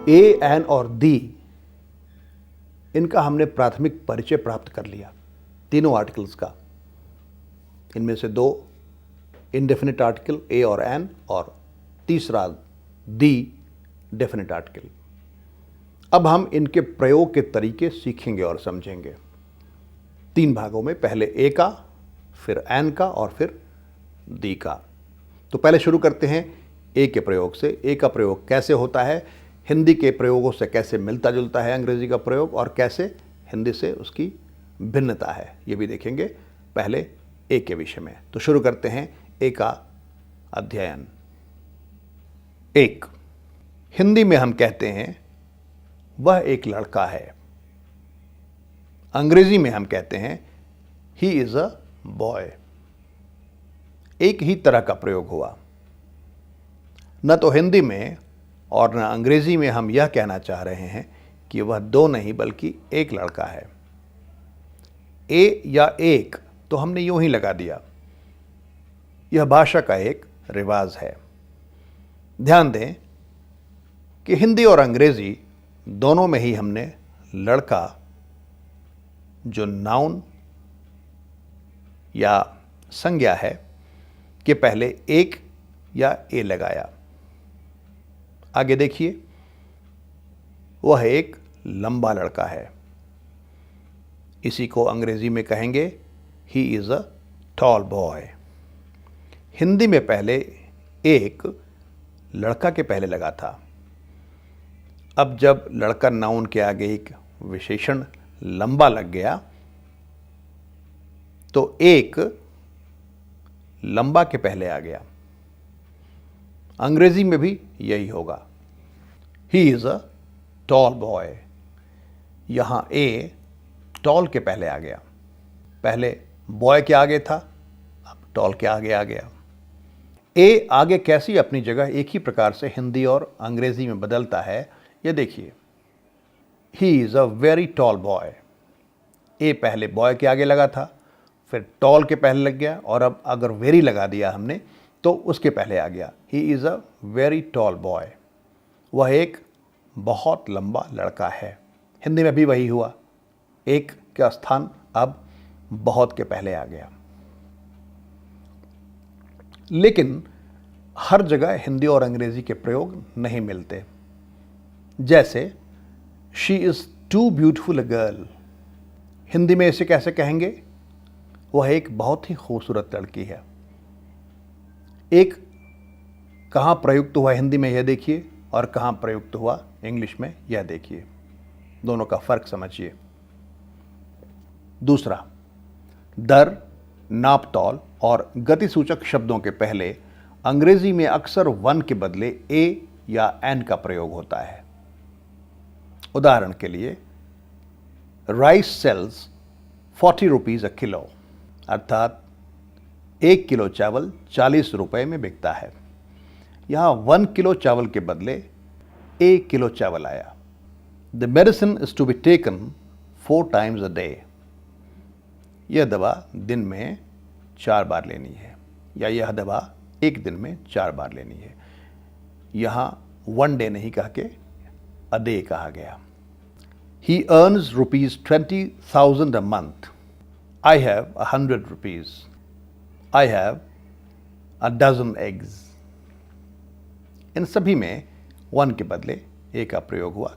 ए, N और दी, इनका हमने प्राथमिक परिचय प्राप्त कर लिया, तीनों आर्टिकल्स का। इनमें से दो इनडेफिनिट आर्टिकल ए और एन, और तीसरा दी डेफिनिट आर्टिकल। अब हम इनके प्रयोग के तरीके सीखेंगे और समझेंगे 3 भागों में, पहले ए का, फिर एन का और फिर दी का। तो पहले शुरू करते हैं ए के प्रयोग से। ए का प्रयोग कैसे होता है, हिंदी के प्रयोगों से कैसे मिलता जुलता है अंग्रेजी का प्रयोग, और कैसे हिंदी से उसकी भिन्नता है, ये भी देखेंगे पहले ए के विषय में। तो शुरू करते हैं ए का अध्ययन। 1, हिंदी में हम कहते हैं वह एक लड़का है। अंग्रेजी में हम कहते हैं ही इज अ बॉय। एक ही तरह का प्रयोग हुआ। न तो हिंदी में और न अंग्रेजी में हम यह कहना चाह रहे हैं कि वह दो नहीं बल्कि एक लड़का है। ए या एक तो हमने यूं ही लगा दिया, यह भाषा का एक रिवाज है। ध्यान दें कि हिंदी और अंग्रेजी दोनों में ही हमने लड़का जो नाउन या संज्ञा है के पहले एक या ए लगाया। आगे देखिए, वह एक लंबा लड़का है। इसी को अंग्रेजी में कहेंगे ही is a tall boy. Hindi में पहले एक लड़का के पहले लगा था। अब जब लड़का नाउन के आगे एक विशेषण लंबा लग गया तो एक लंबा के पहले आ गया। अंग्रेजी में भी यही होगा, ही इज अ टॉल बॉय। यहां ए टॉल के पहले आ गया। पहले बॉय के आगे था, अब टॉल के आगे आ गया। ए आगे कैसी अपनी जगह एक ही प्रकार से हिंदी और अंग्रेजी में बदलता है, ये देखिए। He is a very tall boy. ए पहले बॉय के आगे लगा था, फिर टॉल के पहले लग गया, और अब अगर वेरी लगा दिया हमने तो उसके पहले आ गया। ही is a very tall boy. वह एक बहुत लंबा लड़का है। हिंदी में भी वही हुआ, एक का स्थान अब बहुत के पहले आ गया। लेकिन हर जगह हिंदी और अंग्रेजी के प्रयोग नहीं मिलते। जैसे she is too beautiful a girl, Hindi में इसे कैसे कहेंगे? वह एक बहुत ही खूबसूरत लड़की है। एक कहां प्रयुक्त हुआ हिंदी में यह देखिए, और कहां प्रयुक्त हुआ इंग्लिश में यह देखिए। दोनों का फर्क समझिए। दूसरा, दर, नापतौल और गतिसूचक शब्दों के पहले अंग्रेजी में अक्सर वन के बदले ए या एन का प्रयोग होता है। उदाहरण के लिए, rice sells 40 rupees a kilo, अर्थात 1 किलो चावल 40 रुपए में बिकता है। यहां 1 किलो चावल के बदले 1 किलो चावल आया। The medicine is to be taken 4 times a day. यह दवा दिन में 4 बार लेनी है, या यह दवा एक दिन में 4 बार लेनी है। यहां 1 डे नहीं कह के अ डे कहा गया। He earns rupees 20,000 a month. I have 100 rupees. I have a dozen eggs. इन सभी में 1 के बदले ए का प्रयोग हुआ।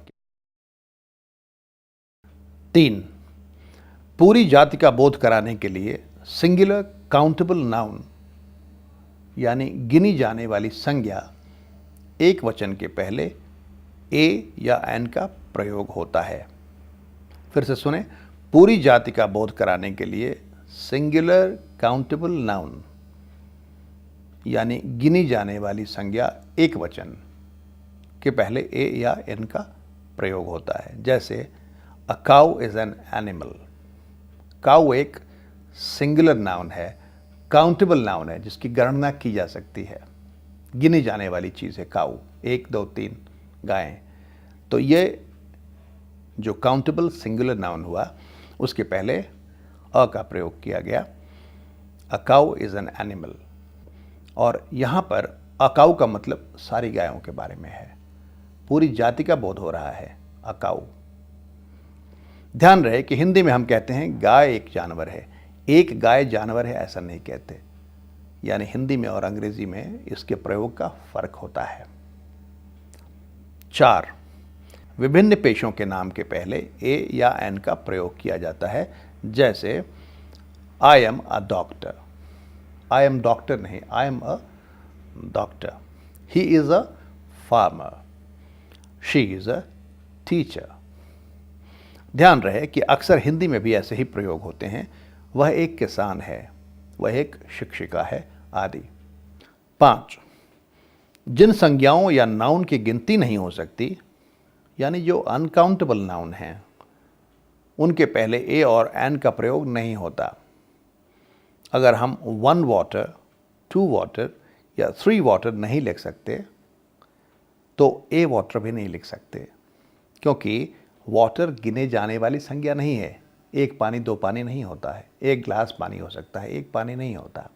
3, पूरी जाति का बोध कराने के लिए सिंगुलर काउंटेबल नाउन यानी गिनी जाने वाली संज्ञा एक वचन के पहले ए या एन का प्रयोग होता है। फिर से सुने, पूरी जाति का बोध कराने के लिए सिंगुलर काउंटेबल नाउन यानी गिनी जाने वाली संज्ञा एक वचन के पहले ए या एन का प्रयोग होता है। जैसे a cow is an animal. Cow एक सिंगुलर नाउन है, काउंटेबल नाउन है, जिसकी गणना की जा सकती है, गिनी जाने वाली चीज़ है काउ, 1 2 3 गायें। तो ये जो काउंटेबल सिंगुलर नाउन हुआ उसके पहले अ का प्रयोग किया गया। A cow is an animal. और यहाँ पर अ काउ का मतलब सारी गायों के बारे में है। पूरी जाति का बोध हो रहा है, अ काऊ। ध्यान रहे कि हिंदी में हम कहते हैं गाय एक जानवर है, एक गाय जानवर है ऐसा नहीं कहते। यानी हिंदी में और अंग्रेजी में इसके प्रयोग का फर्क होता है। 4, विभिन्न पेशों के नाम के पहले ए या एन का प्रयोग किया जाता है। जैसे I am a doctor, I am doctor नहीं, I am a doctor. He is a farmer, she is a teacher. ध्यान रहे कि अक्सर हिंदी में भी ऐसे ही प्रयोग होते हैं। वह एक किसान है, वह एक शिक्षिका है, आदि। 5, जिन संज्ञाओं या नाउन की गिनती नहीं हो सकती, यानी जो अनकाउंटेबल नाउन हैं, उनके पहले ए और एन का प्रयोग नहीं होता। अगर हम 1 वाटर, 2 वाटर या 3 वाटर नहीं लिख सकते तो ए वाटर भी नहीं लिख सकते, क्योंकि वाटर गिने जाने वाली संज्ञा नहीं है। एक पानी 2 पानी नहीं होता है, एक ग्लास पानी हो सकता है, एक पानी नहीं होता।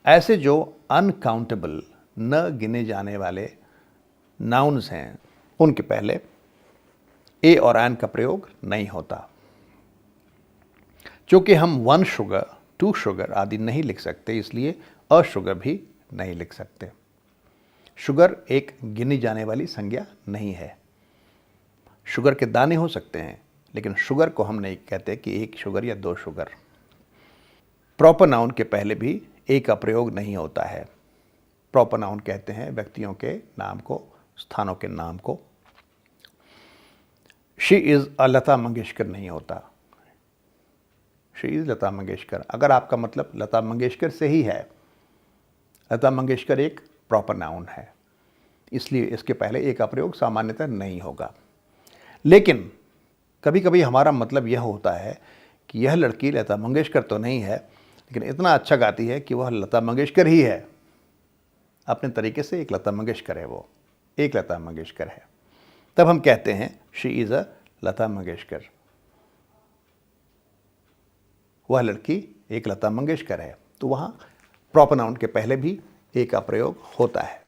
ऐसे जो अनकाउंटेबल, न गिने जाने वाले नाउन्स हैं, उनके पहले ए और एन का प्रयोग नहीं होता। चूंकि हम 1 शुगर, 2 शुगर आदि नहीं लिख सकते, इसलिए अ शुगर भी नहीं लिख सकते। शुगर एक गिनी जाने वाली संज्ञा नहीं है। शुगर के दाने हो सकते हैं, लेकिन शुगर को हम नहीं कहते कि 1 शुगर या 2 शुगर। प्रॉपर नाउन के पहले भी ए का प्रयोग नहीं होता है। प्रॉपर नाउन कहते हैं व्यक्तियों के नाम को, स्थानों के नाम को। She is a Lata Mangeshkar नहीं होता, शी इज़ लता मंगेशकर। अगर आपका मतलब लता मंगेशकर से ही है, लता मंगेशकर एक प्रॉपर नाउन है, इसलिए इसके पहले ए का प्रयोग सामान्यतः नहीं होगा। लेकिन कभी कभी हमारा मतलब यह होता है कि यह लड़की लता मंगेशकर तो नहीं है, लेकिन इतना अच्छा गाती है कि वह लता मंगेशकर ही है। अपने तरीके से एक लता मंगेशकर है, वो एक लता मंगेशकर है। तब हम कहते हैं she is a Lata Mangeshkar. वह लड़की एक लता मंगेशकर है। तो वहाँ प्रॉपर नाउन के पहले भी ए का प्रयोग होता है।